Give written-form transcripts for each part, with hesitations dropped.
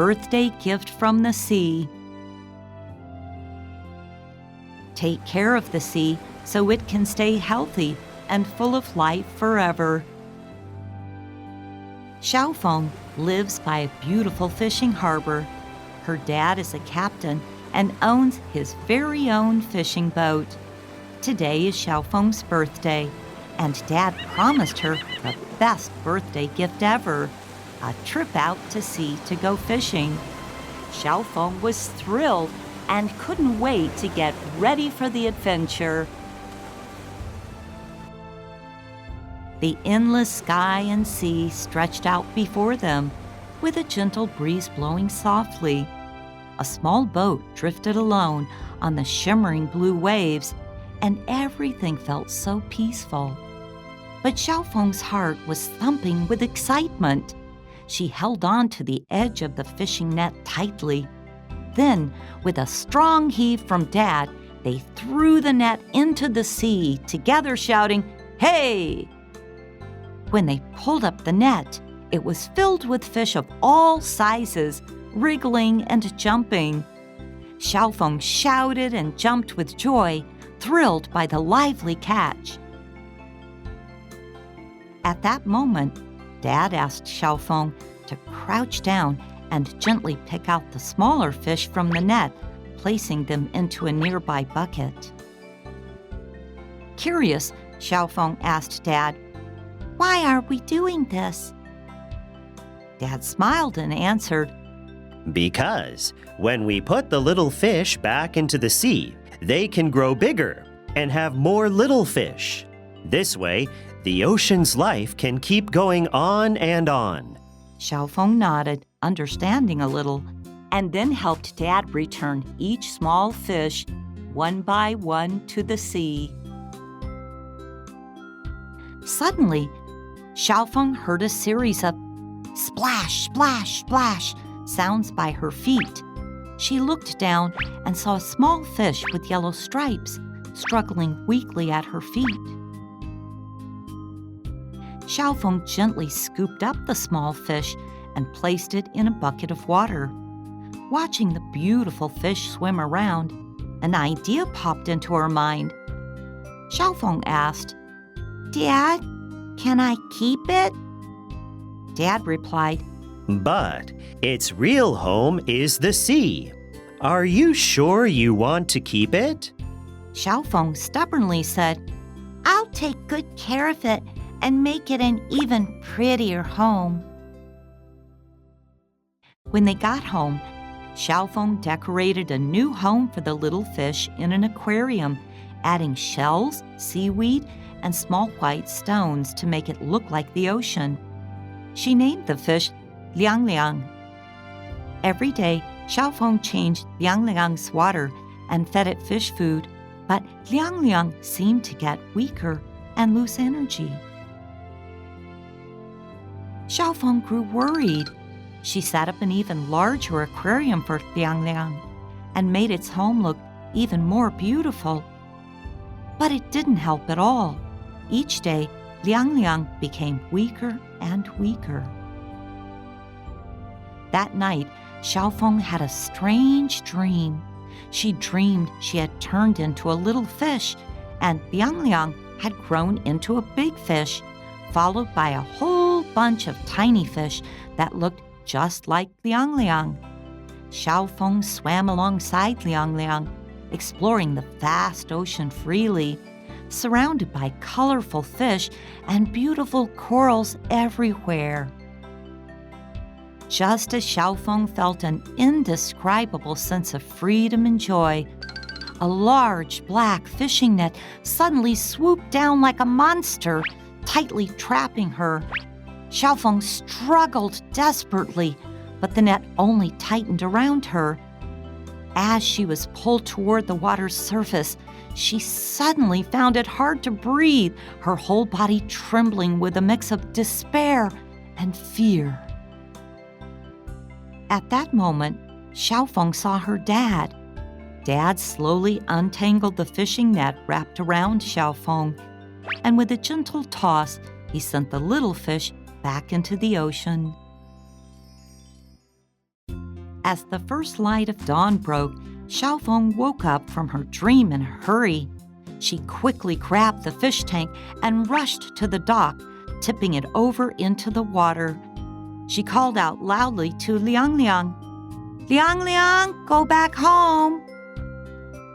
birthday gift from the sea. Take care of the sea so it can stay healthy and full of life forever. Xiaofeng lives by a beautiful fishing harbor. Her dad is a captain and owns his very own fishing boat. Today is Xiaofeng's birthday, and Dad promised her the best birthday gift ever, a trip out to sea to go fishing. Xiaofeng was thrilled and couldn't wait to get ready for the adventure. The endless sky and sea stretched out before them, with a gentle breeze blowing softly. A small boat drifted alone on the shimmering blue waves, and everything felt so peaceful. But Xiaofeng's heart was thumping with excitement. She held on to the edge of the fishing net tightly. Then, with a strong heave from Dad, they threw the net into the sea, together shouting, "Hey!" When they pulled up the net, it was filled with fish of all sizes, wriggling and jumping. Xiaofeng shouted and jumped with joy, thrilled by the lively catch. At that moment, Dad asked Xiaofeng to crouch down and gently pick out the smaller fish from the net, placing them into a nearby bucket. Curious, Xiaofeng asked Dad, "Why are we doing this?" Dad smiled and answered, "Because when we put the little fish back into the sea, they can grow bigger and have more little fish. This way, the ocean's life can keep going on and on." Xiaofeng nodded, understanding a little, and then helped Dad return each small fish, one by one, to the sea. Suddenly, Xiaofeng heard a series of splash, splash, splash sounds by her feet. She looked down and saw a small fish with yellow stripes struggling weakly at her feet. Xiaofeng gently scooped up the small fish and placed it in a bucket of water. Watching the beautiful fish swim around, an idea popped into her mind. Xiaofeng asked, "Dad, can I keep it?" Dad replied, "But its real home is the sea. Are you sure you want to keep it?" Xiaofeng stubbornly said, "I'll take good care of it and make it an even prettier home." When they got home, Xiaofeng decorated a new home for the little fish in an aquarium, adding shells, seaweed, and small white stones to make it look like the ocean. She named the fish Liang Liang. Every day, Xiaofeng changed Liang Liang's water and fed it fish food, but Liang Liang seemed to get weaker and lose energy. Xiaofeng grew worried. She set up an even larger aquarium for Liang Liang and made its home look even more beautiful. But it didn't help at all. Each day, Liang Liang became weaker and weaker. That night, Xiaofeng had a strange dream. She dreamed she had turned into a little fish, and Liang Liang had grown into a big fish, followed by a whole bunch of tiny fish that looked just like Liang Liang. Xiaofeng swam alongside Liang Liang, exploring the vast ocean freely, surrounded by colorful fish and beautiful corals everywhere. Just as Xiaofeng felt an indescribable sense of freedom and joy, a large black fishing net suddenly swooped down like a monster, tightly trapping her. Xiaofeng struggled desperately, but the net only tightened around her. As she was pulled toward the water's surface, she suddenly found it hard to breathe, her whole body trembling with a mix of despair and fear. At that moment, Xiaofeng saw her dad. Dad slowly untangled the fishing net wrapped around Xiaofeng, and with a gentle toss, he sent the little fish back into the ocean. As the first light of dawn broke, Xiaofeng woke up from her dream in a hurry. She quickly grabbed the fish tank and rushed to the dock, tipping it over into the water. She called out loudly to Liang Liang, "Liang Liang, go back home!"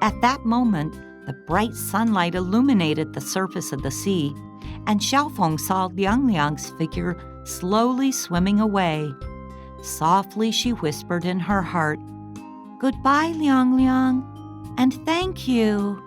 At that moment, the bright sunlight illuminated the surface of the sea, and Xiaofeng saw Liang Liang's figure slowly swimming away. Softly, she whispered in her heart, "Goodbye, Liang Liang, and thank you."